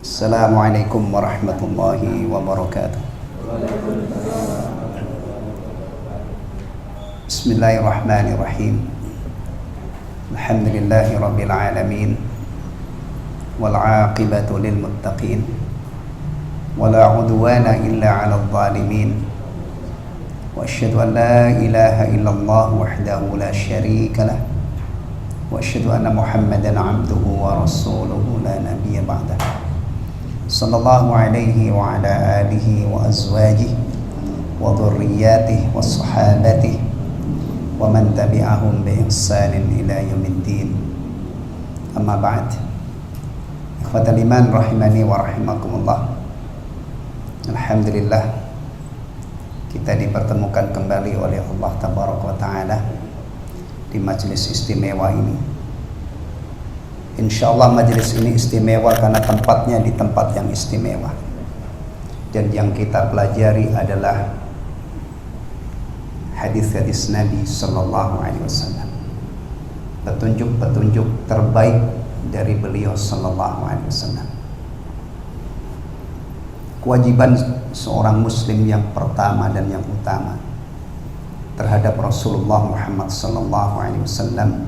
Assalamualaikum warahmatullahi wabarakatuh. Bismillahirrahmanirrahim. Alhamdulillahi rabbil alamin. Wal aqibatu lil muttaqin. Wala udwana illa 'alal zalimin. Wa asyhadu an la ilaha illallah wahdahu la syarika lah. Wa asyhadu anna Muhammadan 'abduhu wa rasuluhu la nabiyya ba'dahu. Sallallahu alaihi wa ala alihi wa azwajihi wa dhurriyyatihi wa sahabatihi wa man tabi'ahum bi ihsanin ila yaumiddin. Amma ba'd. Ikhwatal iman rahimani wa rahimakumullah. Alhamdulillah kita dipertemukan kembali oleh Allah tabaraka wa taala di majelis istimewa ini. Insyaallah majelis ini istimewa karena tempatnya di tempat yang istimewa. Dan yang kita pelajari adalah hadis-hadis Nabi sallallahu alaihi wasallam. Petunjuk-petunjuk terbaik dari beliau sallallahu alaihi wasallam. Kewajiban seorang muslim yang pertama dan yang utama terhadap Rasulullah Muhammad sallallahu alaihi wasallam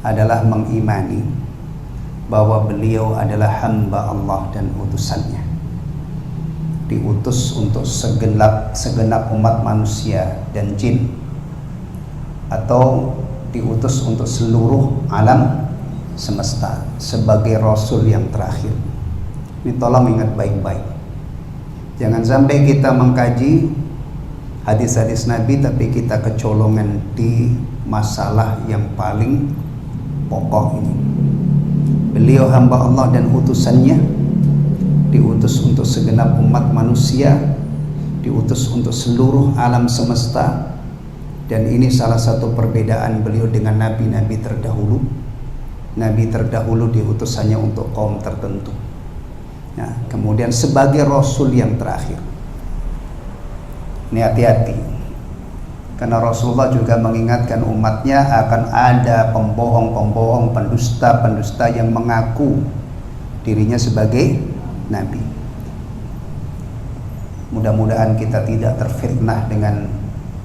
adalah mengimani bahwa beliau adalah hamba Allah dan utusannya, diutus untuk segenap umat manusia dan jin, atau diutus untuk seluruh alam semesta sebagai Rasul yang terakhir. Ini tolong ingat baik-baik. Jangan sampai kita mengkaji hadis-hadis Nabi tapi kita kecolongan di masalah yang paling pokok ini. Beliau hamba Allah dan utusannya, diutus untuk segenap umat manusia, diutus untuk seluruh alam semesta. Dan ini salah satu perbedaan beliau dengan nabi-nabi terdahulu. Nabi terdahulu diutus hanya untuk kaum tertentu. Nah, kemudian sebagai Rasul yang terakhir. Ini hati-hati, karena Rasulullah juga mengingatkan umatnya akan ada pembohong-pembohong, pendusta-pendusta yang mengaku dirinya sebagai Nabi. Mudah-mudahan kita tidak terfitnah dengan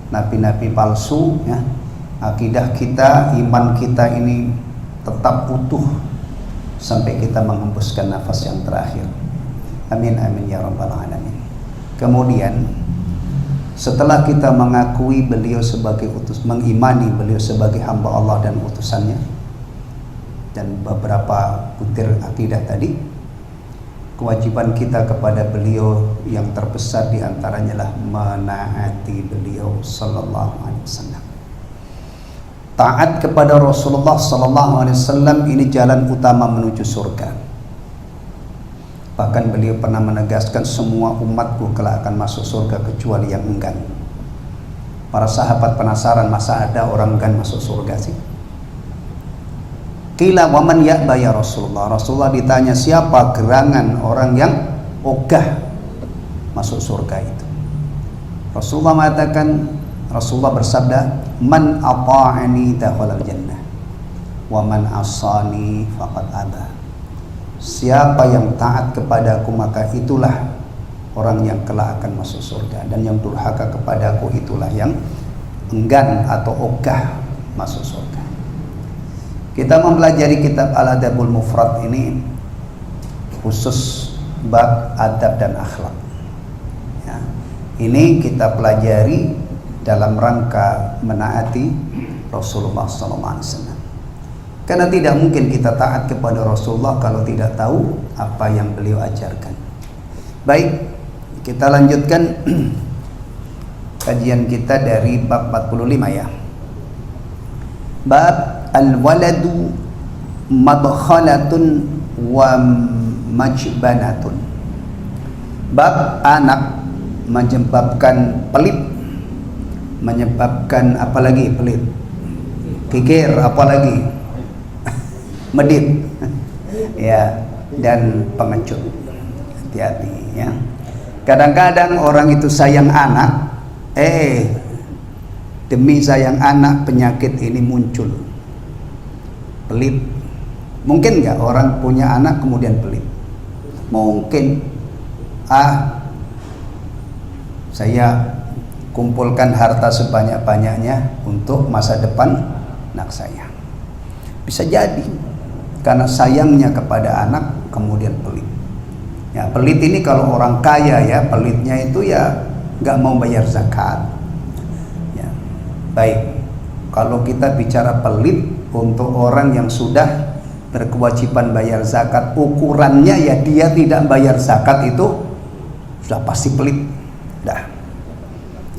nabi-nabi palsu, ya. Akidah kita, iman kita ini tetap utuh sampai kita menghembuskan nafas yang terakhir. Amin amin ya rabbal alamin. Kemudian setelah kita mengakui beliau sebagai mengimani beliau sebagai hamba Allah dan utusannya, dan beberapa butir akidah tadi, kewajiban kita kepada beliau yang terbesar diantaranya adalah menaati beliau sallallahu alaihi wasallam. Taat kepada Rasulullah sallallahu alaihi wasallam ini jalan utama menuju surga. Bahkan beliau pernah menegaskan, semua umatku kelak akan masuk surga kecuali yang enggan. Para sahabat penasaran, masa ada orang enggan masuk surga sih? Qila wa man ya'ba ya Rasulullah. Rasulullah ditanya, siapa gerangan orang yang ogah masuk surga itu? Rasulullah mengatakan, Rasulullah bersabda, man ata'ani dakhalal jannah wa man asani faqad aba. Siapa yang taat kepadaku maka itulah orang yang kelak akan masuk surga, dan yang durhaka kepadaku itulah yang enggan atau ogah masuk surga. Kita mempelajari kitab Al-Adabul Mufrad ini khusus bab adab dan akhlak, ya. Ini kita pelajari dalam rangka menaati Rasulullah SAW. Karena tidak mungkin kita taat kepada Rasulullah kalau tidak tahu apa yang beliau ajarkan. Baik, kita lanjutkan kajian kita dari bab 45, ya. Bab al-waladu madkhalatun wa majbanatun. Bab anak menyebabkan pelit, menyebabkan apalagi pelit, kikir, apalagi medit, ya, dan pengecut. Hati-hati, ya. Kadang-kadang orang itu sayang anak, demi sayang anak penyakit ini muncul. Pelit. Mungkin nggak orang punya anak kemudian pelit? Mungkin saya kumpulkan harta sebanyak-banyaknya untuk masa depan anak saya. Bisa jadi karena sayangnya kepada anak kemudian pelit. Ya, pelit ini kalau orang kaya ya, pelitnya itu ya nggak mau bayar zakat. Ya, baik. Kalau kita bicara pelit untuk orang yang sudah berkewajiban bayar zakat, ukurannya ya dia tidak bayar zakat itu sudah pasti pelit. Dah.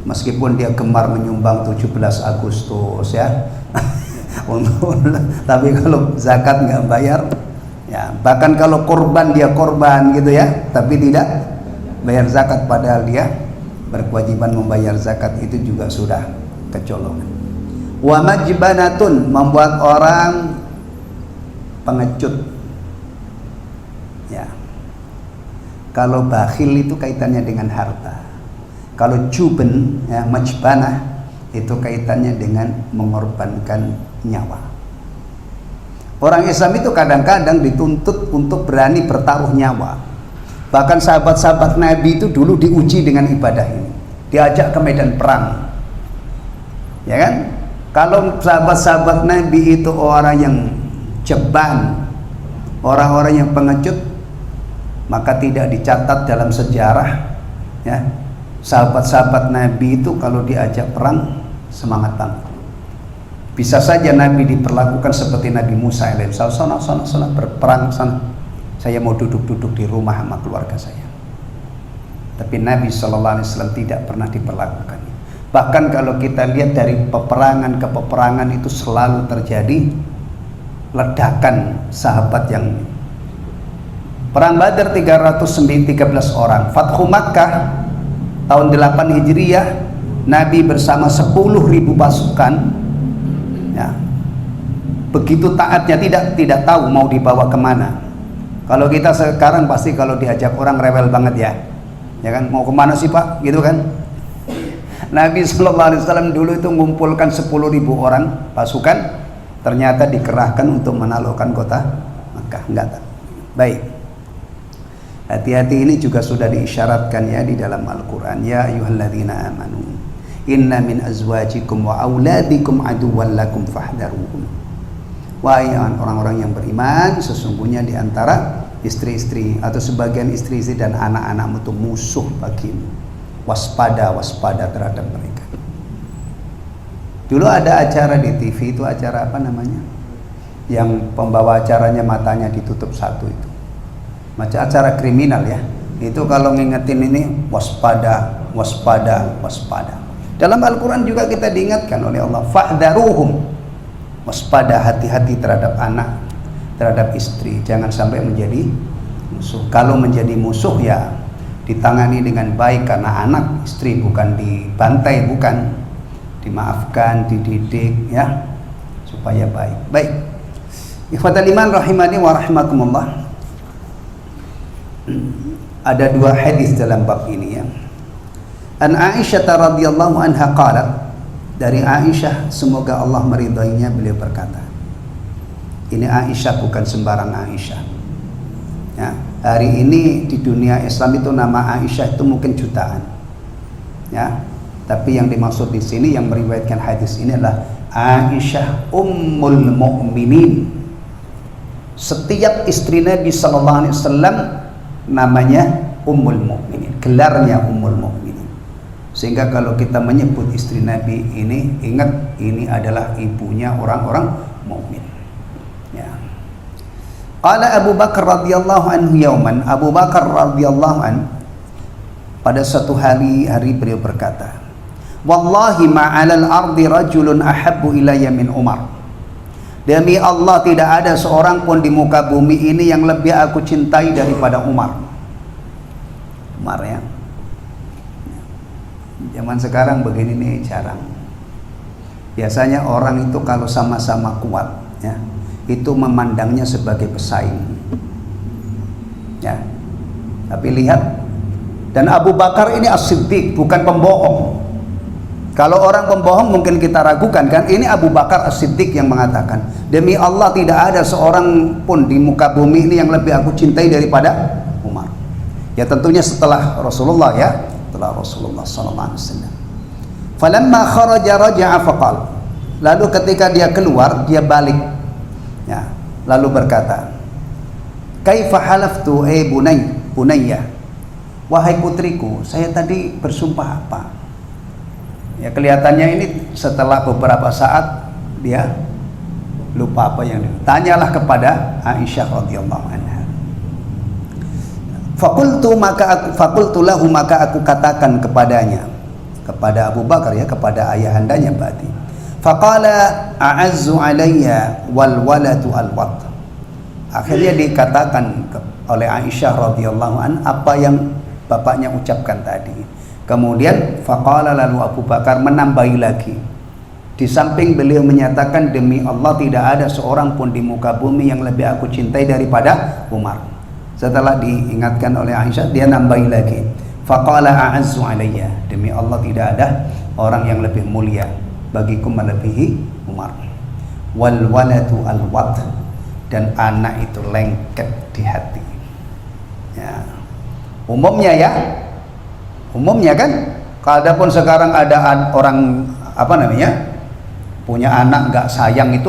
Meskipun dia gemar menyumbang 17 Agustus ya. Tapi kalau zakat nggak bayar ya, bahkan kalau korban dia korban gitu ya, tapi tidak bayar zakat padahal dia berkewajiban membayar zakat, itu juga sudah kecolongan. Wa majbanatun, membuat orang pengecut ya. Kalau bakhil itu kaitannya dengan harta. Kalau juben ya, majbanah itu kaitannya dengan mengorbankan nyawa. Orang Islam itu kadang-kadang dituntut untuk berani bertaruh nyawa. Bahkan sahabat-sahabat Nabi itu dulu diuji dengan ibadah ini, diajak ke medan perang, ya kan? Kalau sahabat-sahabat Nabi itu orang yang jeban, orang-orang yang pengecut, maka tidak dicatat dalam sejarah ya. Sahabat-sahabat Nabi itu kalau diajak perang semangat banget. Bisa saja Nabi diperlakukan seperti Nabi Musa alaihissalam, sana berperang sana. Saya mau duduk-duduk di rumah sama keluarga saya. Tapi Nabi SAW tidak pernah diperlakukan. Bahkan kalau kita lihat dari peperangan ke peperangan itu selalu terjadi ledakan sahabat yang perang Badar 13 orang, Fathu Makkah tahun 8 Hijriah, Nabi bersama 10.000 pasukan ya. Begitu taatnya, tidak tahu mau dibawa kemana. Kalau kita sekarang pasti kalau diajak orang rewel banget ya, ya kan, mau kemana sih Pak, gitu kan. Nabi SAW dulu itu mengumpulkan 10.000 orang pasukan, ternyata dikerahkan untuk menaklukkan kota Makkah. Enggak. Baik. Hati-hati, ini juga sudah diisyaratkan ya di dalam Al-Quran. Ya ayyuhalladzina amanu inna min azwajikum wa auladikum aduwwan lakum fahdharuhum. Wahai orang-orang yang beriman, sesungguhnya di antara istri-istri atau sebagian istri-istri dan anak-anakmu itu musuh bagimu. Waspada terhadap mereka. Dulu ada acara di TV, itu acara apa namanya? Yang pembawa acaranya matanya ditutup satu itu. Macam acara kriminal ya. Itu kalau ngingetin ini waspada. Dalam Al-Quran juga kita diingatkan oleh Allah, fa'dharuhum, waspada, hati-hati terhadap anak, terhadap istri, jangan sampai menjadi musuh. Kalau menjadi musuh ya ditangani dengan baik, karena anak istri bukan dibantai, bukan, dimaafkan, dididik ya supaya baik. Baik. Ikhwatal iman rahimani wa rahimakumullah. Ada dua hadis dalam bab ini ya. An Aisyah radhiyallahu anha qalat, dari Aisyah semoga Allah meridainya, beliau berkata, ini Aisyah bukan sembarang Aisyah ya. Hari ini di dunia Islam itu nama Aisyah itu mungkin jutaan ya, tapi yang dimaksud di sini yang meriwayatkan hadis ini adalah Aisyah ummul mu'minin. Setiap istri Nabi sallallahu alaihi wasallam namanya ummul mu'minin, gelarnya ummul mu'minin. Sehingga kalau kita menyebut istri Nabi ini, ingat ini adalah ibunya orang-orang mukmin. Ya. Qala Abu Bakar radhiyallahu anhu yauman, Abu Bakar radhiyallahu an pada satu hari beliau berkata, wallahi ma'alal ardi rajulun ahabbu ilayya min Umar. Demi Allah tidak ada seorang pun di muka bumi ini yang lebih aku cintai daripada Umar. Umar ya. Zaman sekarang begini nih jarang. Biasanya orang itu kalau sama-sama kuat ya, itu memandangnya sebagai pesaing. Ya. Tapi lihat, dan Abu Bakar ini as-siddiq, bukan pembohong. Kalau orang pembohong mungkin kita ragukan kan, ini Abu Bakar as-siddiq yang mengatakan, demi Allah tidak ada seorang pun di muka bumi ini yang lebih aku cintai daripada Umar. Ya tentunya setelah Rasulullah ya, setelah Rasulullah sallallahu alaihi wasallam. Falamma kharaja raja'a faqal. Lalu ketika dia keluar, dia balik. Ya, lalu berkata, "Kaifa halaftu bunayya?" Wahai putriku, saya tadi bersumpah apa? Ya kelihatannya ini setelah beberapa saat dia lupa apa yang tanyalah kepada Aisyah radhiyallahu anha. Fakultu lahu, maka aku katakan kepadanya, kepada Abu Bakar ya, kepada ayahandanya berarti. Faqala a'azzu alayya wal waladu al wat. Akhirnya dikatakan oleh Aisyah radhiyallahu anha apa yang bapaknya ucapkan tadi. Kemudian faqala, lalu Abu Bakar menambahi lagi. Di samping beliau menyatakan, demi Allah tidak ada seorang pun di muka bumi yang lebih aku cintai daripada Umar. Setelah diingatkan oleh Aisyah, dia nambahi lagi. Faqala a'azzu alayya, demi Allah tidak ada orang yang lebih mulia bagiku melebihi Umar. Wal waladu al wat, dan anak itu lengket di hati. Ya. Umumnya kan, kalaupun sekarang ada orang punya anak nggak sayang, itu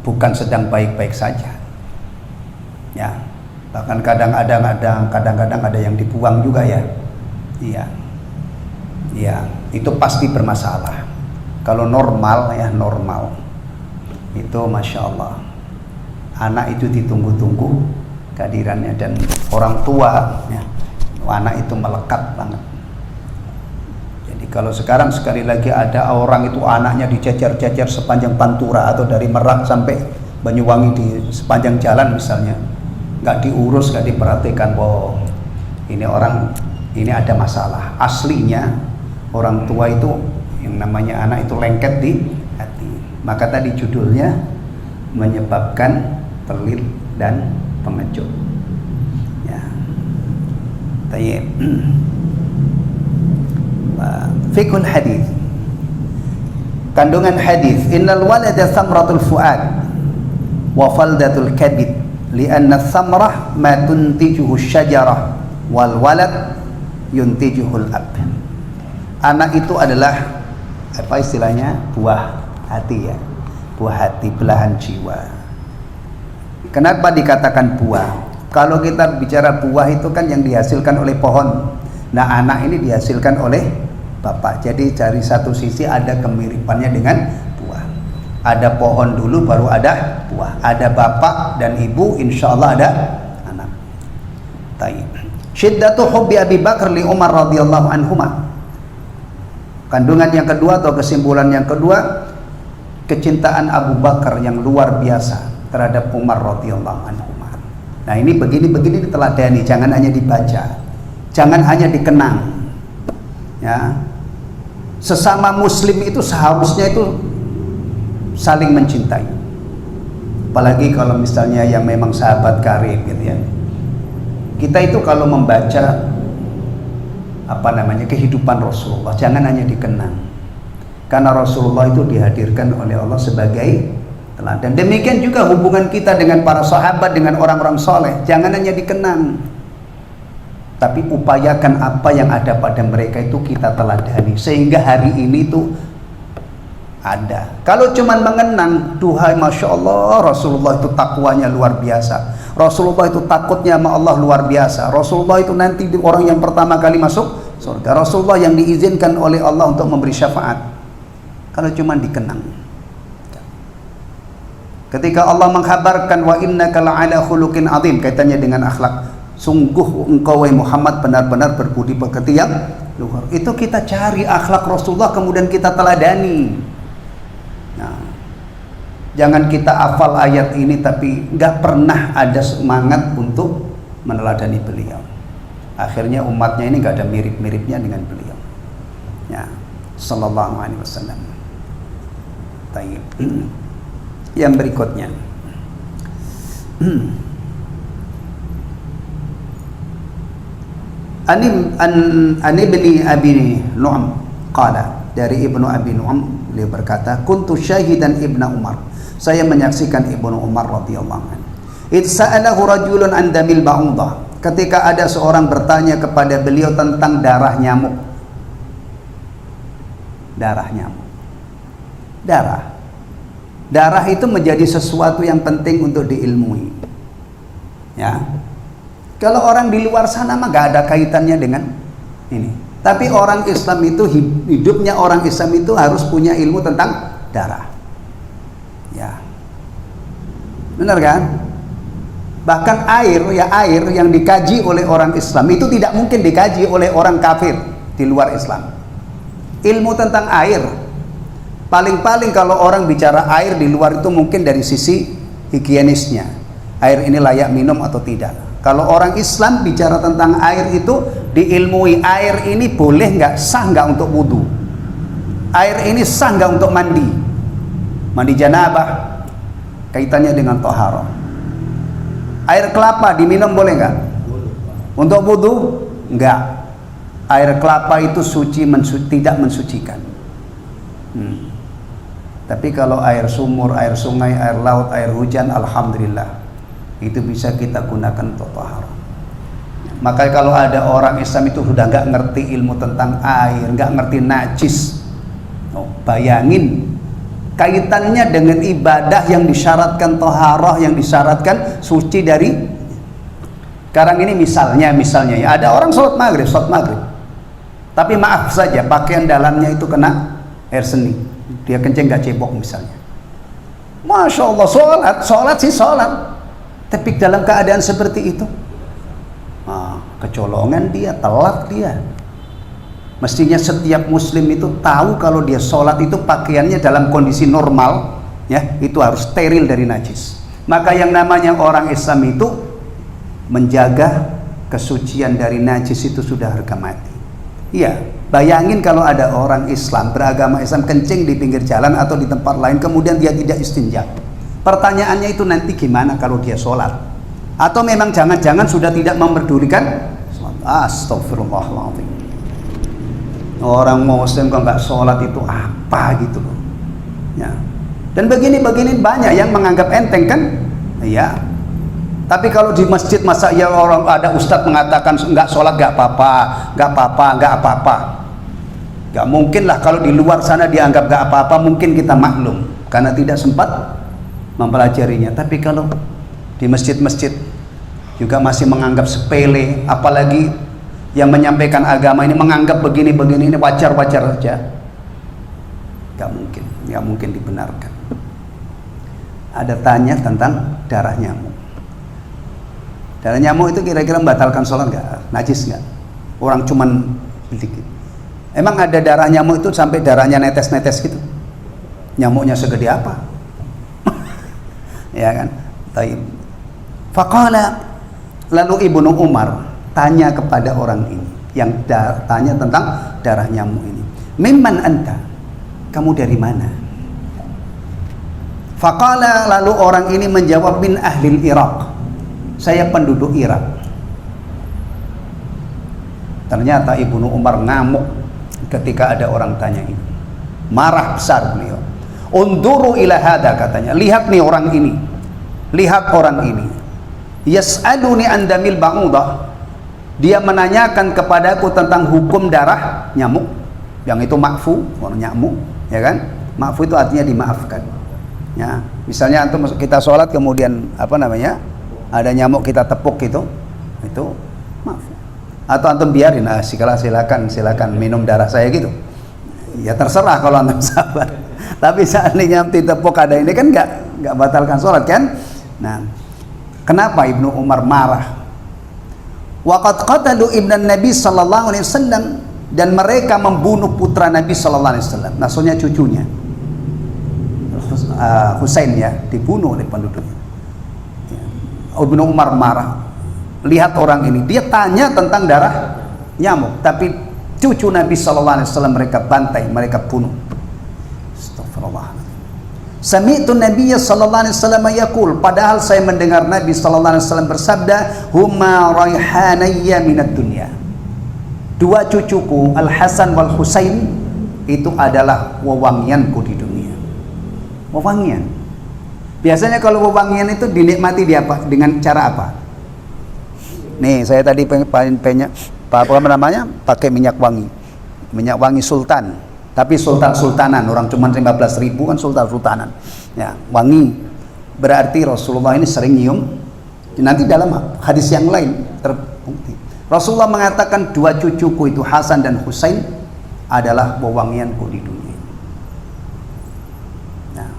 bukan sedang baik-baik saja. Ya, bahkan kadang-kadang ada yang dibuang juga ya. Iya, itu pasti bermasalah. Kalau normal itu masya Allah, anak itu ditunggu-tunggu kehadirannya, dan orang tua ya, anak itu melekat banget. Jadi kalau sekarang sekali lagi ada orang itu anaknya dicecer-cecer sepanjang Pantura atau dari Merak sampai Banyuwangi di sepanjang jalan misalnya, nggak diurus, nggak diperhatikan, bahwa ini ada masalah. Aslinya orang tua itu yang namanya anak itu lengket di hati. Maka tadi judulnya menyebabkan pelit dan pengecut. Tayyib. Fiqhul hadis. Kandungan hadis, innal walada thamratul fuad wa faldatul kabid, lianna thamrah ma tuntijuhu syajarah wal walad yuntijuhul ab. Anak itu adalah apa istilahnya? Buah hati ya. Buah hati, belahan jiwa. Kenapa dikatakan buah? Kalau kita bicara buah itu kan yang dihasilkan oleh pohon. Nah, anak ini dihasilkan oleh bapak. Jadi dari satu sisi ada kemiripannya dengan buah. Ada pohon dulu baru ada buah. Ada bapak dan ibu, insya Allah ada anak. Taib. Syiddatu hubbi Abi Bakar li Umar radhiyallahu anhuma. Kandungan yang kedua atau kesimpulan yang kedua, kecintaan Abu Bakar yang luar biasa terhadap Umar radhiyallahu anhu. Nah ini begini diteladani, jangan hanya dibaca, jangan hanya dikenang. Ya, sesama Muslim itu seharusnya itu saling mencintai. Apalagi kalau misalnya yang memang sahabat karib gitu ya. Kita itu kalau membaca kehidupan Rasulullah, jangan hanya dikenang, karena Rasulullah itu dihadirkan oleh Allah sebagai dan demikian juga hubungan kita dengan para sahabat, dengan orang-orang soleh, jangan hanya dikenang, tapi upayakan apa yang ada pada mereka itu kita teladani, sehingga hari ini tuh ada. Kalau cuman mengenang, duhai masya Allah, Rasulullah itu takwanya luar biasa, Rasulullah itu takutnya sama Allah luar biasa, Rasulullah itu nanti orang yang pertama kali masuk surga, Rasulullah yang diizinkan oleh Allah untuk memberi syafaat. Kalau cuman dikenang, ketika Allah mengkhabarkan wa innaka la'ala khuluqin azim, kaitannya dengan akhlak, sungguh engkau wahai Muhammad benar-benar berbudi pekerti yang luhur. Itu kita cari akhlak Rasulullah, kemudian kita teladani. Nah, jangan kita hafal ayat ini tapi nggak pernah ada semangat untuk meneladani beliau. Akhirnya umatnya ini nggak ada mirip-miripnya dengan beliau. Ya, sallallahu alaihi wasallam. Tayyib. Yang berikutnya, an ibni Abi Nu'am qala, dari Ibnu Abi Nu'am beliau berkata, kuntu syahidan Ibnu Umar, saya menyaksikan Ibnu Umar radhiyallahu anhu, id sa'alahu rajulun an damil ba'udah, ketika ada seorang bertanya kepada beliau tentang darah nyamuk. Darah nyamuk. Darah itu menjadi sesuatu yang penting untuk diilmui. Ya. Kalau orang di luar sana mah gak ada kaitannya dengan ini. Tapi orang Islam itu, hidupnya orang Islam itu harus punya ilmu tentang darah. Ya. Benar kan? Bahkan air yang dikaji oleh orang Islam itu tidak mungkin dikaji oleh orang kafir di luar Islam. Ilmu tentang air, paling-paling kalau orang bicara air di luar itu mungkin dari sisi higienisnya, air ini layak minum atau tidak. Kalau orang Islam bicara tentang air itu diilmui, air ini boleh nggak, sah nggak untuk wudhu, air ini sah nggak untuk mandi janabah, kaitannya dengan toharoh. Air kelapa diminum boleh nggak? Untuk wudhu? Nggak. Air kelapa itu suci, tidak mensucikan. Tapi kalau air sumur, air sungai, air laut, air hujan, alhamdulillah, itu bisa kita gunakan untuk taharah. Maka kalau ada orang Islam itu sudah nggak ngerti ilmu tentang air, nggak ngerti najis, bayangin kaitannya dengan ibadah yang disyaratkan taharah, yang disyaratkan suci dari. Sekarang ini misalnya ya, ada orang sholat maghrib, tapi maaf saja pakaian dalamnya itu kena air seni, dia kencing gak cebok misalnya. Masya Allah, sholat sih sholat, tapi dalam keadaan seperti itu, kecolongan dia, telat dia. Mestinya setiap muslim itu tahu kalau dia sholat itu pakaiannya dalam kondisi normal, ya, itu harus steril dari najis. Maka yang namanya orang Islam itu menjaga kesucian dari najis itu sudah harga mati. Iya, bayangin kalau ada orang Islam, beragama Islam, kencing di pinggir jalan atau di tempat lain, kemudian dia tidak istinja. Pertanyaannya itu nanti gimana kalau dia sholat? Atau memang jangan-jangan sudah tidak memperdulikan? Astagfirullahaladzim. Orang muslim kalau nggak sholat itu apa gitu loh. Ya. Dan begini banyak yang menganggap enteng kan? Iya. Tapi kalau di masjid masa ya orang ada ustadz mengatakan nggak sholat nggak apa-apa. Nggak mungkin lah kalau di luar sana dianggap nggak apa-apa, mungkin kita maklum karena tidak sempat mempelajarinya. Tapi kalau di masjid-masjid juga masih menganggap sepele, apalagi yang menyampaikan agama ini menganggap begini ini wajar-wajar saja, nggak mungkin dibenarkan. Ada tanya tentang darah nyamuk. Darah nyamuk itu kira-kira membatalkan sholat nggak? Najis nggak? Orang cuman sedikit. Emang ada darah nyamuk itu sampai darahnya netes-netes gitu? Nyamuknya segede apa? Ya kan? Taib. Faqala, lalu Ibnu Umar tanya kepada orang ini yang tanya tentang darah nyamuk ini. Mimman anta? Kamu dari mana? Faqala, lalu orang ini menjawab, min ahlil Iraq. Saya penduduk Irak. Ternyata Ibnu Umar ngamuk ketika ada orang tanya ini. Marah besar beliau. Unduru ila hada, katanya. Lihat nih orang ini. Lihat orang ini. Yas'aluni an damil ba'udah. Dia menanyakan kepadaku tentang hukum darah nyamuk. Yang itu ma'fu, orang nyamuk, ya kan? Ma'fu itu artinya dimaafkan. Ya, misalnya antum kita sholat kemudian ada nyamuk kita tepuk itu maaf. Atau antum biarin, silakan minum darah saya gitu. Ya terserah kalau antum sabar. Tapi seandainya ditepuk ada ini kan nggak batalkan sholat kan? Nah, kenapa Ibnu Umar marah? Waqad qatalu ibnan Nabi sallallahu alaihi wasallam, dan mereka membunuh putra Nabi sallallahu alaihi wasallam. Maksudnya cucunya. Husain ya, dibunuh oleh penduduknya. Ibnu Umar marah. Lihat orang ini, dia tanya tentang darah nyamuk, tapi cucu Nabi sallallahu alaihi wasallam mereka bantai, mereka bunuh. Astagfirullahaladzim. Sami'tu Nabiy sallallahu alaihi wasallam yaqul, padahal saya mendengar Nabi sallallahu alaihi wasallam bersabda, huma raihanayya minad dunya. Dua cucuku Al Hasan wal Husain itu adalah wewangianku di dunia. Wewangian. Biasanya kalau wewangian itu dinikmati dengan cara apa? Nih, saya tadi apa namanya? Pakai minyak wangi. Minyak wangi sultan. Tapi sultan-sultanan, orang cuma 15.000 kan sultan-sultanan. Ya, wangi. Berarti Rasulullah ini sering nyium. Nanti dalam hadis yang lain terbukti. Rasulullah mengatakan 2 cucuku itu Hasan dan Husain adalah wewangianku di dunia. Nah,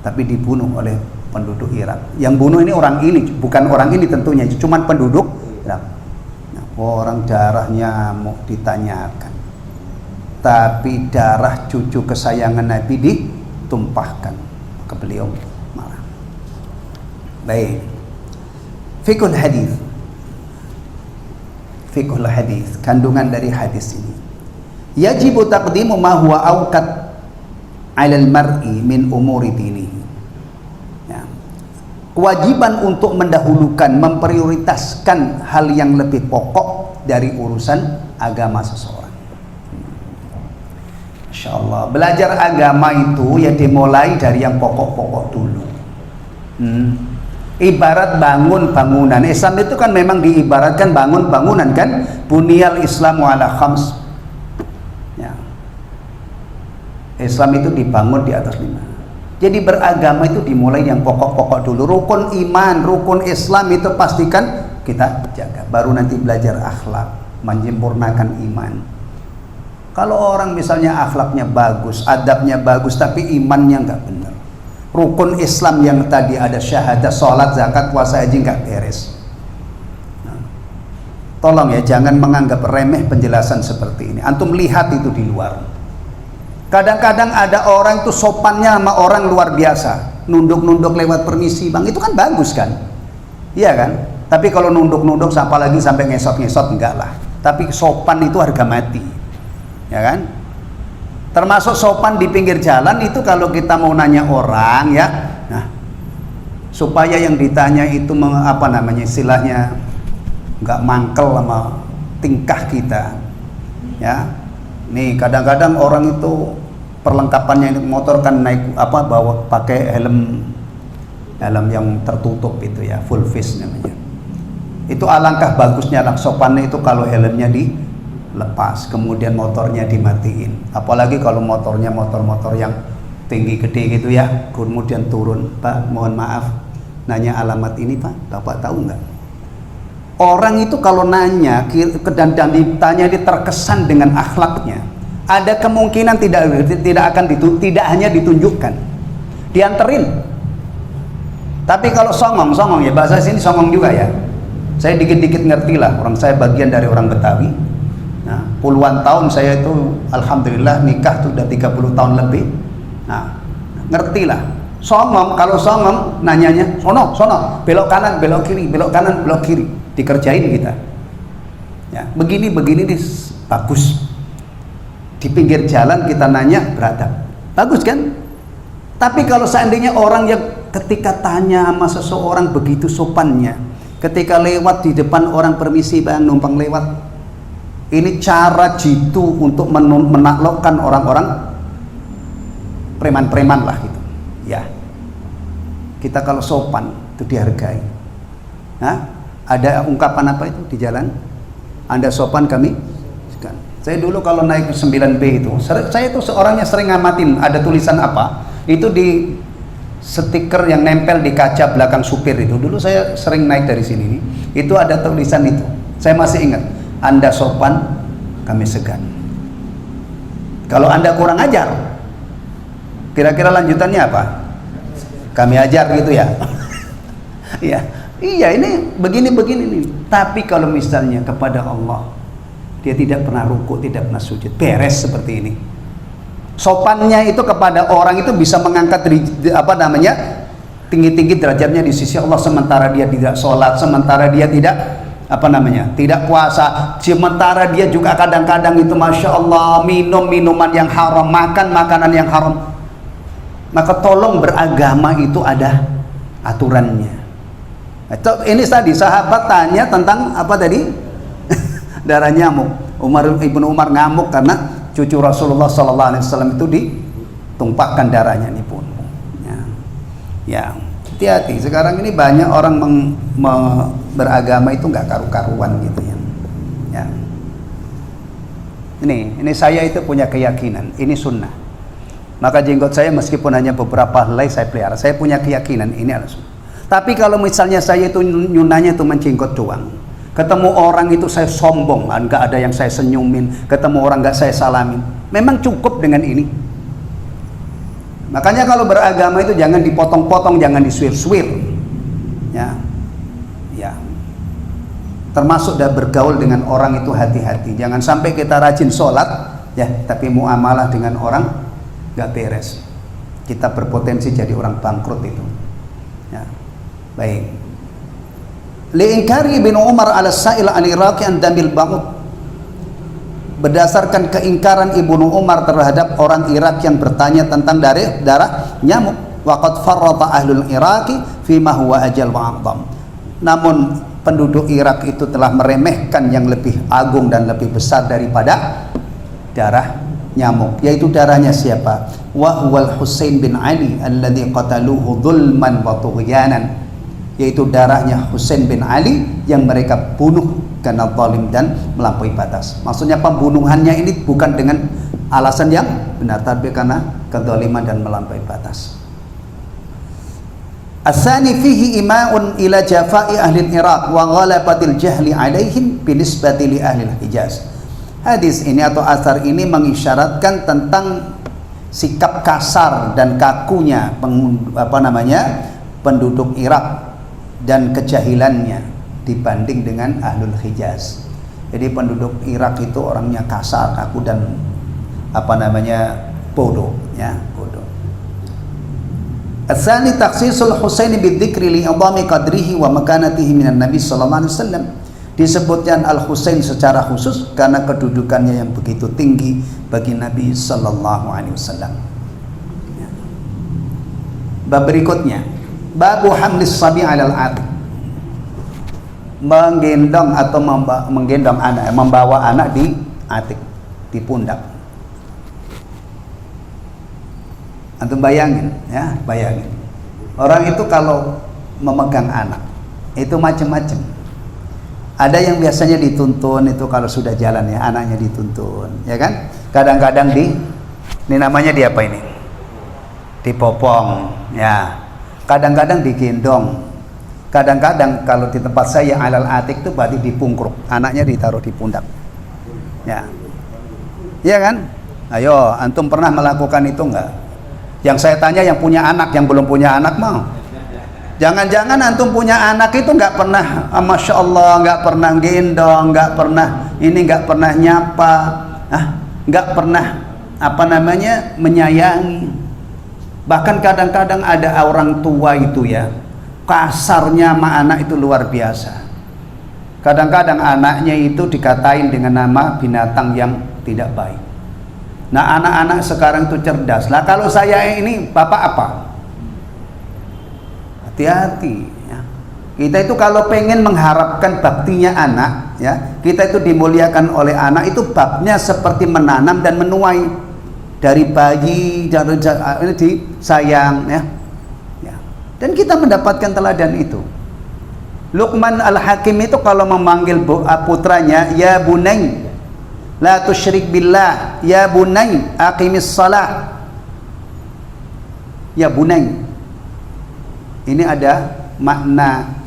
tapi dibunuh oleh penduduk Irak. Yang bunuh ini orang ini, bukan orang ini tentunya, cuma penduduk Irak. Nah, orang darahnya mau ditanyakan. Tapi darah cucu kesayangan Nabi ditumpahkan ke beliau marah. Baik. Fiqhul hadis. Fiqhul hadis, kandungan dari hadis ini. Yajibu taqdimu ma huwa awqat 'alal mar'i min umuri dinihi. Ya. Kewajiban untuk mendahulukan, memprioritaskan hal yang lebih pokok dari urusan agama seseorang. Insyaallah, belajar agama itu ya dimulai dari yang pokok-pokok dulu. Ibarat bangun bangunan. Islam itu kan memang diibaratkan bangun bangunan kan. Buniyal Islamu ala khams. Ya. Islam itu dibangun di atas 5. Jadi beragama itu dimulai yang pokok-pokok dulu. Rukun iman, rukun Islam itu pastikan kita jaga. Baru nanti belajar akhlak, menyempurnakan iman. Kalau orang misalnya akhlaknya bagus, adabnya bagus, tapi imannya nggak benar. Rukun Islam yang tadi ada syahadah, sholat, zakat, puasa, haji nggak beres. Nah, tolong ya, jangan menganggap remeh penjelasan seperti ini. Antum lihat itu di luar. Kadang-kadang ada orang itu sopannya sama orang luar biasa, nunduk-nunduk lewat permisi bang, itu kan bagus kan? Iya kan? Tapi kalau nunduk-nunduk apalagi sampai ngesot-ngesot, enggak lah. Tapi sopan itu harga mati, ya kan? Termasuk sopan di pinggir jalan itu kalau kita mau nanya orang ya, nah supaya yang ditanya itu apa namanya istilahnya nggak mangkel sama tingkah kita, ya. Nih kadang-kadang orang itu perlengkapannya motor kan naik apa bawa pakai helm yang tertutup itu ya, full face namanya. Itu alangkah bagusnya lah sopannya itu kalau helmnya dilepas, kemudian motornya dimatiin. Apalagi kalau motornya motor-motor yang tinggi gede gitu ya, kemudian turun, Pak mohon maaf nanya alamat ini Pak, Bapak tahu nggak? Orang itu kalau nanya dan ditanya dia terkesan dengan akhlaknya, ada kemungkinan tidak hanya ditunjukkan, dianterin. Tapi kalau songong ya, bahasa sini songong juga ya. Saya dikit-dikit ngerti lah, orang saya bagian dari orang Betawi. Nah, puluhan tahun saya itu alhamdulillah nikah tuh udah 30 tahun lebih. Nah, ngerti lah. Songong, kalau songong nanyanya sono, belok kanan, belok kiri, belok kanan, belok kiri, dikerjain kita. Ya, begini nih bagus. Di pinggir jalan kita nanya beradab. Bagus kan? Tapi kalau seandainya orang yang ketika tanya sama seseorang begitu sopannya, ketika lewat di depan orang permisi bang numpang lewat, ini cara jitu untuk menaklukkan orang-orang preman-preman lah gitu. Ya, kita kalau sopan itu dihargai. Nah, ada ungkapan apa itu di jalan? Anda sopan kami. Saya dulu kalau naik 9B itu, saya itu seorangnya sering ngamatin ada tulisan apa. Itu di stiker yang nempel di kaca belakang supir itu. Dulu saya sering naik dari sini nih. Itu ada tulisan itu. Saya masih ingat. Anda sopan, kami segan. Kalau Anda kurang ajar, kira-kira lanjutannya apa? Kami ajar gitu ya. Iya ini begini nih. Tapi kalau misalnya kepada Allah, dia tidak pernah ruku, tidak pernah sujud, beres seperti ini. Sopannya itu kepada orang itu bisa mengangkat tinggi-tinggi derajatnya di sisi Allah, sementara dia tidak sholat, sementara dia tidak tidak puasa, sementara dia juga kadang-kadang itu masya Allah minum minuman yang haram, makan makanan yang haram. Maka tolong beragama itu ada aturannya. Ini tadi sahabat tanya tentang apa tadi? Darah nyamuk. Ibnu Umar ngamuk karena cucu Rasulullah SAW itu ditumpahkan darahnya nih pun. Ya, Hati-hati, sekarang ini banyak orang beragama itu nggak karu-karuan gitu ya. Ya. Ini saya itu punya keyakinan, ini sunnah. Maka jenggot saya meskipun hanya beberapa helai saya pelihara, saya punya keyakinan ini adalah sunnah. Tapi kalau misalnya saya itu nyunahnya itu menjenggot doang, ketemu orang itu saya sombong, nggak ada yang saya senyumin, ketemu orang nggak saya salamin, memang cukup dengan ini. Makanya kalau beragama itu jangan dipotong-potong, jangan disuir-suir, ya, ya. Termasuk dah bergaul dengan orang itu hati-hati. Jangan sampai kita rajin sholat, ya, tapi muamalah dengan orang nggak beres. Kita berpotensi jadi orang bangkrut itu. Ya. Baik. Li'inkari bin Umar ala sa'il al-Iraqi an damil ba'ud. Berdasarkan keingkaran Ibnu Umar terhadap orang Irak yang bertanya tentang darah nyamuk. Waqad farrata ahlul Iraqi fima huwa ajal wa a'zam. Namun penduduk Irak itu telah meremehkan yang lebih agung dan lebih besar daripada darah nyamuk, yaitu darahnya siapa? Wa huwal Husain bin Ali alladhi qataluhu dhulman wa tughyanan, yaitu darahnya Husain bin Ali yang mereka bunuh karena zalim dan melampaui batas. Maksudnya pembunuhannya ini bukan dengan alasan yang benar, tapi karena kezaliman dan melampaui batas. Asani fihi ima'un ila jafa'i ahli Iraq wa ghalabatil jahli alaihim binisbati li ahli Hijaz. Hadis ini atau asar ini mengisyaratkan tentang sikap kasar dan kakunya penduduk Irak dan kejahilannya dibanding dengan ahlul Hijaz. Jadi penduduk Irak itu orangnya kasar, kaku dan bodoh, ya, bodoh. Asani takhsisul Husaini bidzikri li idhami qadrihi wa makanatihi minan Nabi sallallahu alaihi wasallam. Disebutkan Al-Husain secara khusus karena kedudukannya yang begitu tinggi bagi Nabi sallallahu alaihi wasallam. Bab berikutnya, babu hamlis sabi 'alal 'atiq. Menggendong atau menggendong anak, membawa anak di atik, di pundak. Antum bayangin, ya, bayangin. Orang itu kalau memegang anak, itu macam-macam. Ada yang biasanya dituntun itu kalau sudah jalan, ya, anaknya dituntun, ya kan? Kadang-kadang ini namanya di apa ini? Dipopong, ya. Kadang-kadang digendong. Kadang-kadang kalau di tempat saya alal atik itu berarti dipungkruk, anaknya ditaruh di pundak. Ya. Iya kan? Ayo, antum pernah melakukan itu enggak? Yang saya tanya yang punya anak, yang belum punya anak mau. Jangan-jangan antum punya anak itu enggak pernah, masya Allah, enggak pernah gendong, enggak pernah ini, enggak pernah nyapa, enggak pernah menyayangi. Bahkan kadang-kadang ada orang tua itu, ya, kasarnya sama anak itu luar biasa. Kadang-kadang anaknya itu dikatain dengan nama binatang yang tidak baik. Nah, anak-anak sekarang itu cerdas. Lah kalau saya ini bapak apa? Hati-hati, ya. Kita itu kalau pengen mengharapkan baktinya anak, ya, kita itu dimuliakan oleh anak, itu babnya seperti menanam dan menuai. Dari bayi ini disayang, ya. Dan kita mendapatkan teladan itu. Luqman Al-Hakim itu kalau memanggil putranya, ya bunay la tusyrik billah, ya bunay aqimis salah. Ya bunay, ini ada makna,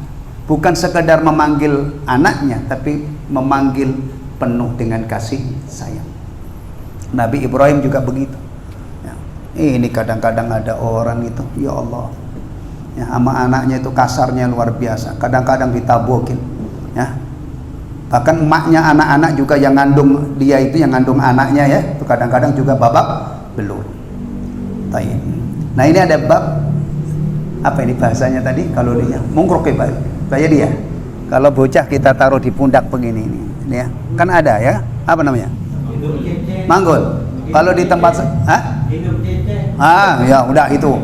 bukan sekedar memanggil anaknya, tapi memanggil penuh dengan kasih sayang. Nabi Ibrahim juga begitu, ya. Ini kadang-kadang ada orang itu, ya Allah, ya, sama anaknya itu kasarnya luar biasa. Kadang-kadang ditabokin, ya. Bahkan emaknya anak-anak juga yang ngandung dia itu, yang ngandung anaknya, ya, itu kadang-kadang juga babak belur. Nah, ini ada bab apa ini bahasanya tadi? Kalau dia mungkruk, kayak dia. Kalau bocah kita taruh di pundak begini ini, ya. Kan ada, ya. Apa namanya? Manggul. Kalau di tempat ya udah itu.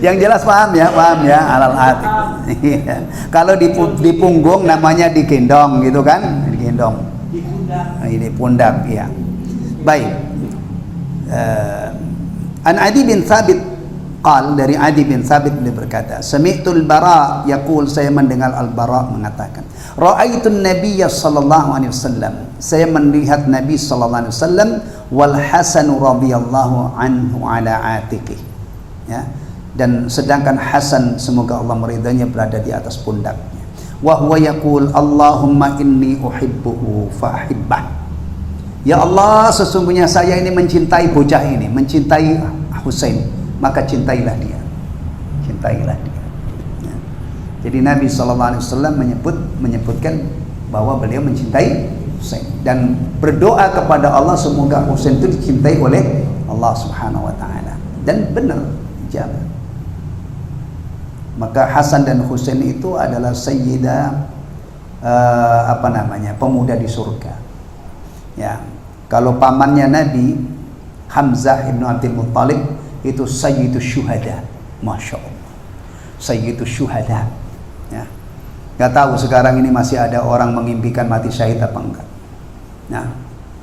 Yang jelas paham ya alal atik. Kalau di punggung namanya digendong gitu kan, digendong. Ini pundak, ya. Baik. An Adi bin Thabit Qal, dari Adi bin Thabit beliau berkata, sami'tul Bara yaqul, saya mendengar Al-Bara mengatakan, ra'aitun Nabiyya sallallahu alaihi wasallam, saya melihat Nabi sallallahu alaihi wasallam, wal Hasan radhiyallahu anhu ala atiqih, ya, dan sedangkan Hasan semoga Allah meridainya berada di atas pundaknya. Wa huwa yaqul Allahumma inni uhibbuhu fa ahibbah. Ya Allah, sesungguhnya saya ini mencintai bocah ini, mencintai Husain, maka cintailah dia, cintailah dia. Ya. Jadi Nabi SAW menyebutkan bahwa beliau mencintai Husain dan berdoa kepada Allah semoga Husain itu dicintai oleh Allah Subhanahu Wa Taala, dan benar ijabah. Maka Hasan dan Husain itu adalah sayyidah pemuda di surga. Ya, kalau pamannya Nabi Hamzah ibnu Abdul Muttalib itu sayyidus syuhada, masya Allah, sayyidus syuhada. Ya, nggak tahu sekarang ini masih ada orang mengimpikan mati syahid apa enggak. Nah,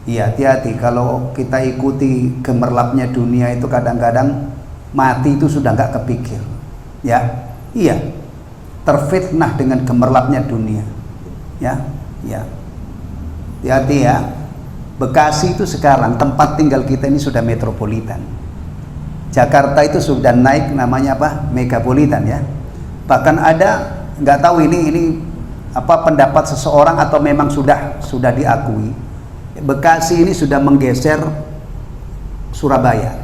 iya, hati-hati kalau kita ikuti gemerlapnya dunia itu, kadang-kadang mati itu sudah nggak kepikir. Ya, iya, terfitnah dengan gemerlapnya dunia. Ya, ya, hati-hati ya. Bekasi itu sekarang tempat tinggal kita ini sudah metropolitan. Jakarta itu sudah naik namanya apa? Megapolitan ya. Bahkan ada, nggak tahu ini apa pendapat seseorang atau memang sudah diakui, Bekasi ini sudah menggeser Surabaya.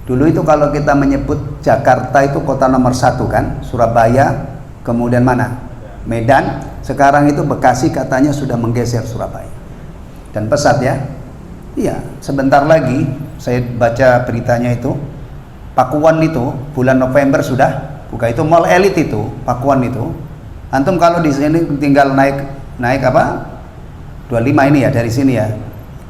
Dulu itu kalau kita menyebut Jakarta itu kota nomor 1 kan, Surabaya, kemudian mana? Medan. Sekarang itu Bekasi katanya sudah menggeser Surabaya. Dan pesat ya. Iya, sebentar lagi saya baca beritanya itu, Pakuan itu bulan November sudah buka, itu mall elit itu Pakuan itu. Antum kalau di sini tinggal naik apa? 25 ini ya, dari sini ya.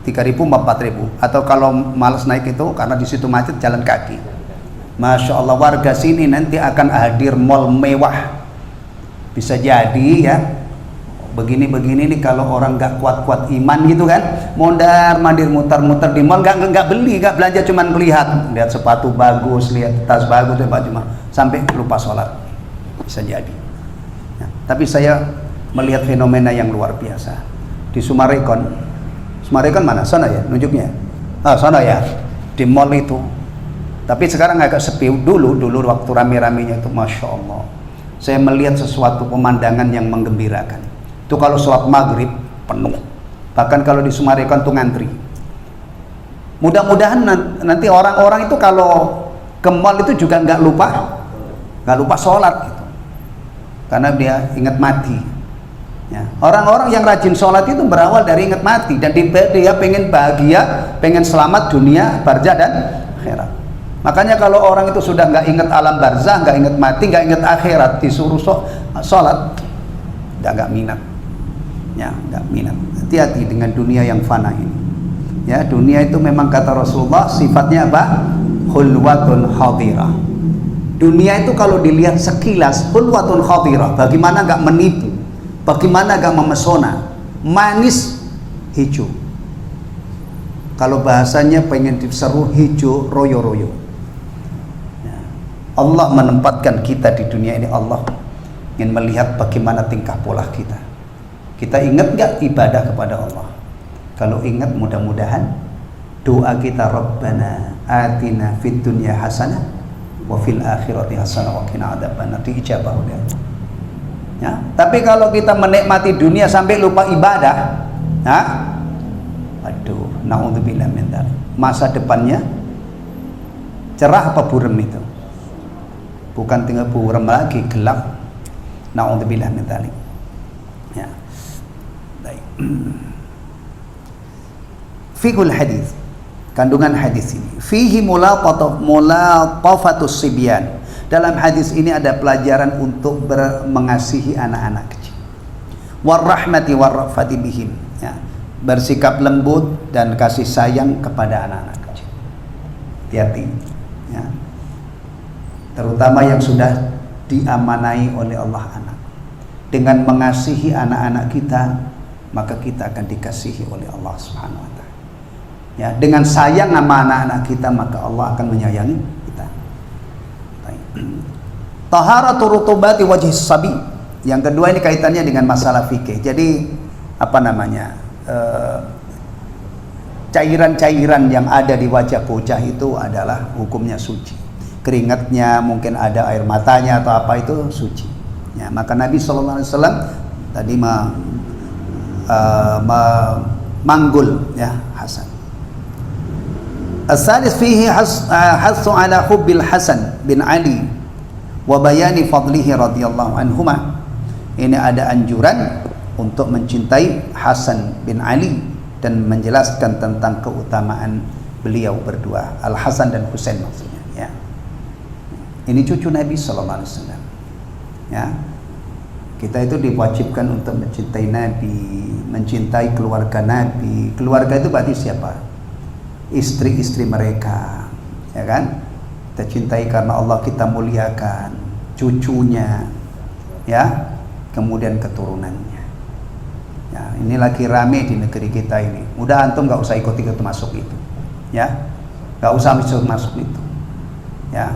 3.000 4.000, atau kalau malas naik itu karena di situ macet, jalan kaki. Masya Allah, warga sini nanti akan hadir mall mewah. Bisa jadi ya, begini-begini nih kalau orang nggak kuat-kuat iman gitu kan, mondar-mandir muter-muter di mall, nggak beli, nggak belanja, cuman lihat sepatu bagus, lihat tas bagus, cuma sampai lupa sholat, bisa jadi. Nah, tapi saya melihat fenomena yang luar biasa di Sumarekon mana? Sana ya nunjuknya. Sana ya, di mall itu. Tapi sekarang agak sepi. Dulu waktu rame-ramenya itu, masya Allah, saya melihat sesuatu pemandangan yang menggembirakan. Itu kalau sholat maghrib penuh, bahkan kalau di Sumarekon tuh ngantri. Mudah-mudahan nanti orang-orang itu kalau ke mall itu juga nggak lupa sholat gitu, karena dia ingat mati. Ya, orang-orang yang rajin sholat itu berawal dari ingat mati, dan dia pengen bahagia, pengen selamat dunia, barzah dan akhirat. Makanya kalau orang itu sudah nggak ingat alam barzah, nggak ingat mati, nggak ingat akhirat, disuruh sholat, nggak minat. Ya, nggak minat. Hati-hati dengan dunia yang fana ini. Ya, dunia itu memang kata Rasulullah sifatnya apa? Hulwatun khadirah. Dunia itu kalau dilihat sekilas hulwatun khadirah, bagaimana nggak menipu, bagaimana nggak memesona, manis, hijau. Kalau bahasanya pengen diseru, hijau royo-royo. Ya. Allah menempatkan kita di dunia ini, Allah ingin melihat bagaimana tingkah pola kita. Kita ingat nggak ibadah kepada Allah? Kalau ingat, mudah-mudahan doa kita, Rabbana atina fid dunya hasanah wa fil akhirati hasanah wa qina adzabannar, diijabah oleh Allah. Ya, tapi kalau kita menikmati dunia sampai lupa ibadah, aduh, naudzubillah min dzalik. Masa depannya cerah apa buram itu? Bukan tinggal buram lagi, gelap. Naudzubillah min dzalik. Ya. Baik. Fiqhul hadis, kandungan hadis ini. Fihi mulatafatus sibyan. Dalam hadis ini ada pelajaran untuk mengasihi anak-anak kecil. Warahmati warrafati bihim. Ya. Bersikap lembut dan kasih sayang kepada anak-anak kecil. Hati-hati. Ya. Terutama yang sudah diamanai oleh Allah anak. Dengan mengasihi anak-anak kita, maka kita akan dikasihi oleh Allah Subhanahu wa taala. Ya, dengan sayang sama anak-anak kita, maka Allah akan menyayangi kita. Taharatu rutubati wajhi sabi. Yang kedua ini kaitannya dengan masalah fikih. Jadi apa namanya? Cairan-cairan yang ada di wajah bocah itu adalah hukumnya suci. Keringatnya, mungkin ada air matanya atau apa, itu suci. Ya, maka Nabi SAW tadi manggul ya Hasan. As-salis fihi hasu ala hubbil Hasan bin Ali wa bayani fadlihi radhiyallahu anhuma. Ini ada anjuran untuk mencintai Hasan bin Ali dan menjelaskan tentang keutamaan beliau berdua, Al Hasan dan Husain maksudnya. Ya. Ini cucu Nabi Sallallahu Alaihi Wasallam. Ya. Kita itu diwajibkan untuk mencintai Nabi, mencintai keluarga Nabi. Keluarga itu berarti siapa? Istri-istri mereka, ya kan? Kita cintai karena Allah, kita muliakan cucunya, ya, kemudian keturunannya. Ya, ini lagi rame di negeri kita ini. Udah antum nggak usah ikut-ikut masuk itu, ya, nggak usah masuk itu, ya,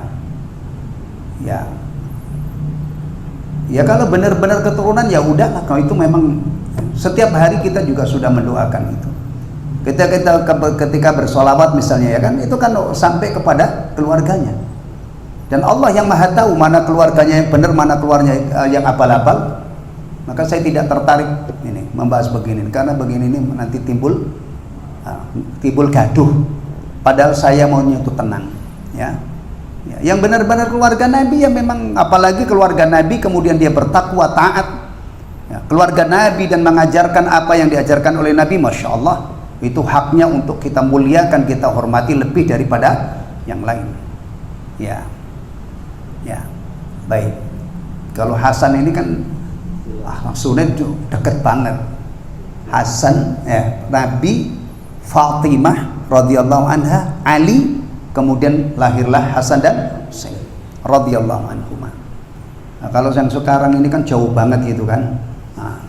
ya, ya. Kalau benar-benar keturunan ya udah, kalau itu memang setiap hari kita juga sudah mendoakan itu. Ketika bersolawat misalnya, ya kan, itu kan sampai kepada keluarganya. Dan Allah yang maha tahu mana keluarganya yang benar, mana keluarganya yang abal-abal. Maka saya tidak tertarik ini membahas begini, karena begini ini nanti timbul gaduh. Padahal saya maunya itu tenang, ya. Ya, yang benar-benar keluarga Nabi ya memang, apalagi keluarga Nabi kemudian dia bertakwa taat, ya, keluarga Nabi dan mengajarkan apa yang diajarkan oleh Nabi, masya Allah, itu haknya untuk kita muliakan, kita hormati lebih daripada yang lain. Ya, ya, baik. Kalau Hasan ini kan maksudnya dekat banget. Hasan, Nabi, Fatimah radhiyallahu anha, Ali, kemudian lahirlah Hasan dan Husain radhiyallahu anhuma. Nah, kalau yang sekarang ini kan jauh banget gitu kan. Nah,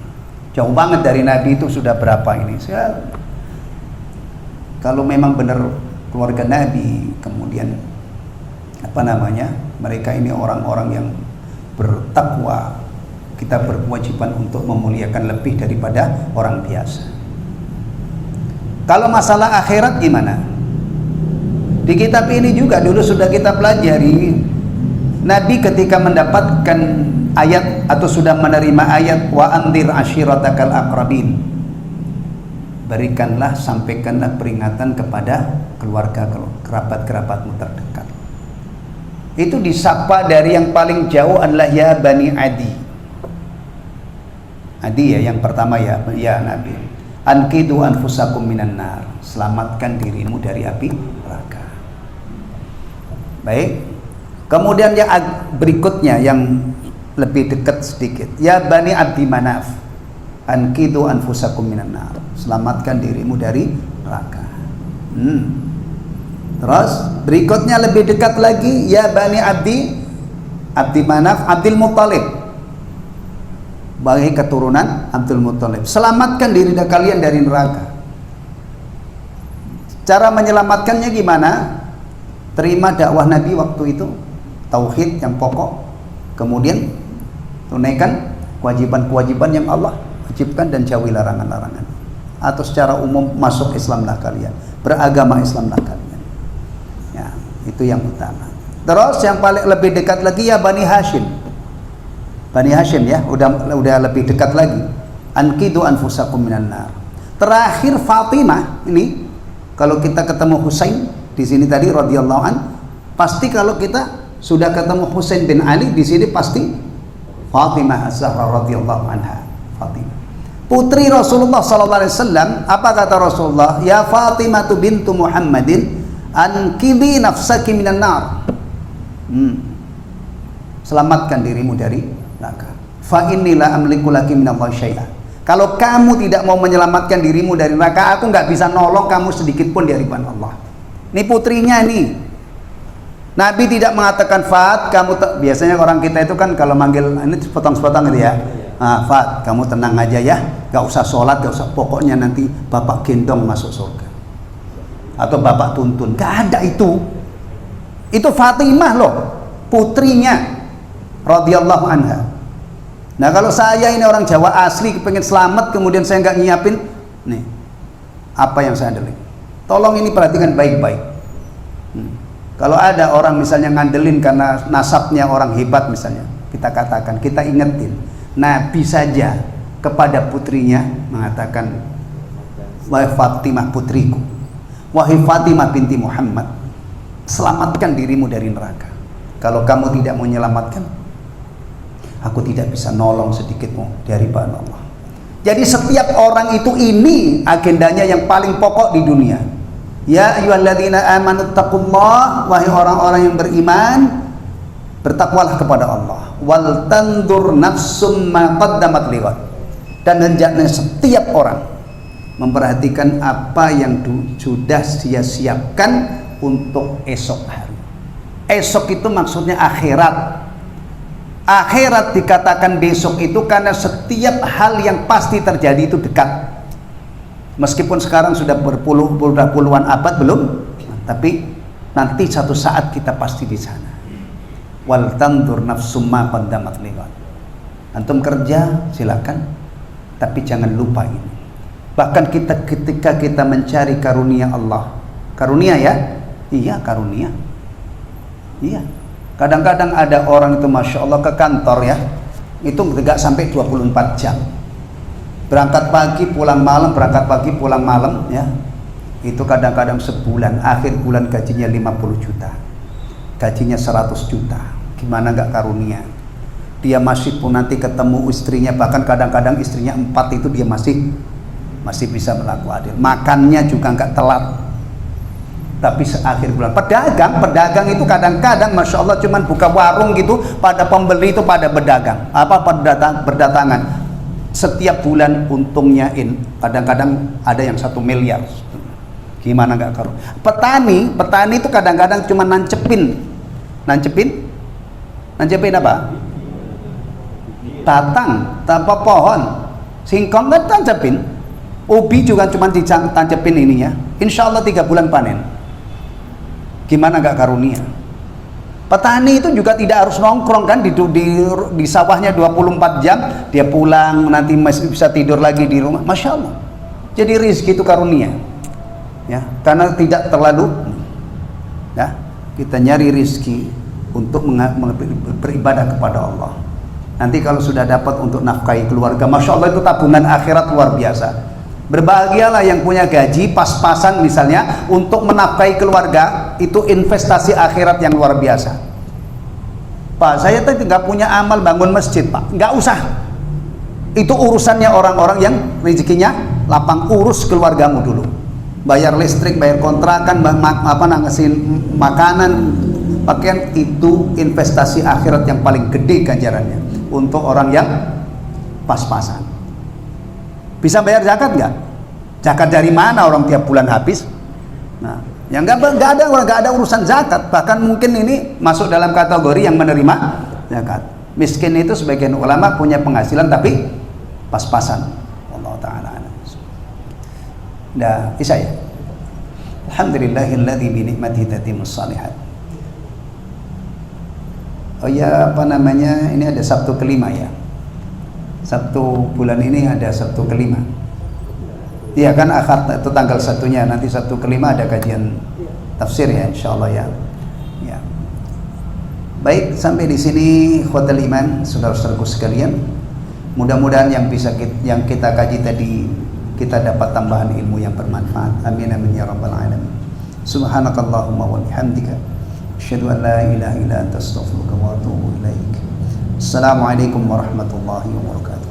jauh banget dari Nabi itu sudah berapa ini? Kalau memang benar keluarga Nabi, kemudian apa namanya? Mereka ini orang-orang yang bertakwa, kita berkewajiban untuk memuliakan lebih daripada orang biasa. Kalau masalah akhirat gimana? Di kitab ini juga dulu sudah kita pelajari, Nabi ketika mendapatkan ayat atau sudah menerima ayat wa anzir ashiratakal aqrabin, berikanlah, sampaikanlah peringatan kepada keluarga, kerabat-kerabatmu terdekat. Itu disapa dari yang paling jauh adalah ya Bani Adi. Adi ya yang pertama, ya Nabi, anqidu anfusakum minan nar, selamatkan dirimu dari api neraka. Baik. Kemudian yang berikutnya yang lebih dekat sedikit, ya Bani Abdi Manaf, anqidu anfusakum minan nar, selamatkan dirimu dari neraka. Terus berikutnya lebih dekat lagi, ya Bani Abdi Manaf, Abdul Muttalib, bagi keturunan Abdul Muttalib, selamatkan diri kalian dari neraka. Cara menyelamatkannya gimana? Terima dakwah Nabi waktu itu, tauhid yang pokok, kemudian tunaikan kewajiban-kewajiban yang Allah wajibkan dan jauhi larangan-larangan. Atau secara umum masuk Islamlah kalian, beragama Islamlah kalian. Ya, itu yang utama. Terus yang paling lebih dekat lagi ya Bani Hashim. Bani Hashim ya, udah lebih dekat lagi. Anqidu anfusakum minan nar. Terakhir Fatimah ini, kalau kita ketemu Husain di sini tadi radhiyallahu an, pasti kalau kita sudah ketemu Husain bin Ali di sini pasti Fatimah Az-Zahra radhiyallahu anha. Fatimah, putri Rasulullah sallallahu alaihi wasallam. Apa kata Rasulullah? Ya Fatimah bintu Muhammadin, anqidhi nafsaki minan nar. Selamatkan dirimu dari neraka. Fa inilah amliku laki minallahi syai'a. Kalau kamu tidak mau menyelamatkan dirimu dari neraka, aku nggak bisa nolong kamu sedikit pun dari hadapan Allah. Ini putrinya nih. Nabi tidak mengatakan Fat, kamu biasanya orang kita itu kan kalau manggil ini sepotong-sepotong gitu ya. Ah, Fat, kamu tenang aja ya, nggak usah sholat, nggak usah, pokoknya nanti bapak gendong masuk surga. Atau bapak tuntun, nggak ada itu. Itu Fatimah loh, putrinya. radhiyallahu anha. Nah, kalau saya ini orang Jawa asli pengen selamat kemudian saya nggak nyiapin, nih apa yang saya andelin. Tolong ini perhatikan baik-baik. Kalau ada orang misalnya ngandelin karena nasabnya orang hebat misalnya, kita katakan, kita ingetin, Nabi saja kepada putrinya mengatakan, wahai Fatimah putriku, wahai Fatimah binti Muhammad, selamatkan dirimu dari neraka. Kalau kamu tidak mau menyelamatkan, aku tidak bisa nolong sedikitmu dari bahan Allah. Jadi setiap orang itu ini agendanya yang paling pokok di dunia. Ya ayyuhalladzina amanu taqullah, wahai orang-orang yang beriman, bertakwalah kepada Allah. Wal tandur nafsum ma qaddamat lighad. Dan hendaknya setiap orang memperhatikan apa yang sudah dia siapkan untuk esok hari. Esok itu maksudnya akhirat. Akhirat dikatakan besok itu karena setiap hal yang pasti terjadi itu dekat. Meskipun sekarang sudah puluhan abad belum, tapi nanti satu saat kita pasti di sana. Wal tandur nafsum ma qaddamat lighad. Antum kerja silakan, tapi jangan lupa ini. Bahkan ketika kita mencari karunia Allah, karunia ya, iya karunia, iya. Kadang-kadang ada orang itu masya Allah ke kantor ya, itu nggak sampai 24 jam. Berangkat pagi pulang malam, berangkat pagi pulang malam ya. Itu kadang-kadang sebulan, akhir bulan gajinya 50 juta, gajinya 100 juta. Gimana nggak karunia? Dia masih pun nanti ketemu istrinya, bahkan kadang-kadang istrinya 4 itu dia masih bisa berlaku adil. Makannya juga nggak telat. Tapi seakhir bulan, pedagang itu kadang-kadang masya Allah cuman buka warung gitu, pada pembeli itu pada berdagang, berdatangan. Setiap bulan untungnya kadang-kadang ada yang 1 miliar. Gimana nggak karunia? Petani itu kadang-kadang cuma nancepin apa? Batang, tanpa pohon, singkong kan tancepin. Ubi juga cuma ditancepin ininya. Insya Allah 3 bulan panen. Gimana nggak karunia? Petani itu juga tidak harus nongkrong kan di sawahnya 24 jam, dia pulang nanti masih bisa tidur lagi di rumah. Masya Allah. Jadi rezeki itu karunia. Ya, karena tidak terlalu ya, kita nyari rezeki untuk beribadah kepada Allah. Nanti kalau sudah dapat untuk nafkahi keluarga, masya Allah itu tabungan akhirat luar biasa. Berbahagialah yang punya gaji pas-pasan misalnya untuk menafkahi keluarga, itu investasi akhirat yang luar biasa. Pak, saya tadi nggak punya amal bangun masjid, Pak. Nggak usah. Itu urusannya orang-orang yang rezekinya lapang. Urus keluargamu dulu. Bayar listrik, bayar kontrakan, ngasihin makanan, pakaian, itu investasi akhirat yang paling gede ganjarannya untuk orang yang pas-pasan. Bisa bayar zakat nggak? Zakat dari mana orang tiap bulan habis? Nah, yang nggak ada urusan zakat. Bahkan mungkin ini masuk dalam kategori yang menerima zakat. Miskin itu sebagian ulama punya penghasilan tapi pas-pasan. Allah Taala. Dah, bisa ya. Alhamdulillahilladzi bi ni'matihi tatimmus shalihat. Oh ya, apa namanya? Ini ada Sabtu kelima ya. Sabtu bulan ini ada Sabtu kelima. Iya kan, akad itu tanggal 1-nya. Nanti Sabtu kelima ada kajian tafsir ya, insyaallah ya. Ya. Baik, sampai di sini ikhwatul iman, saudara-saudaraku sekalian. Mudah-mudahan yang kita kaji tadi kita dapat tambahan ilmu yang bermanfaat. Amin amin ya rabbal alamin. Subhanakallahumma wa bihamdika asyhadu an la ilaha illa anta astaghfiruka wa atubu ilaik. Assalamualaikum warahmatullahi wabarakatuh.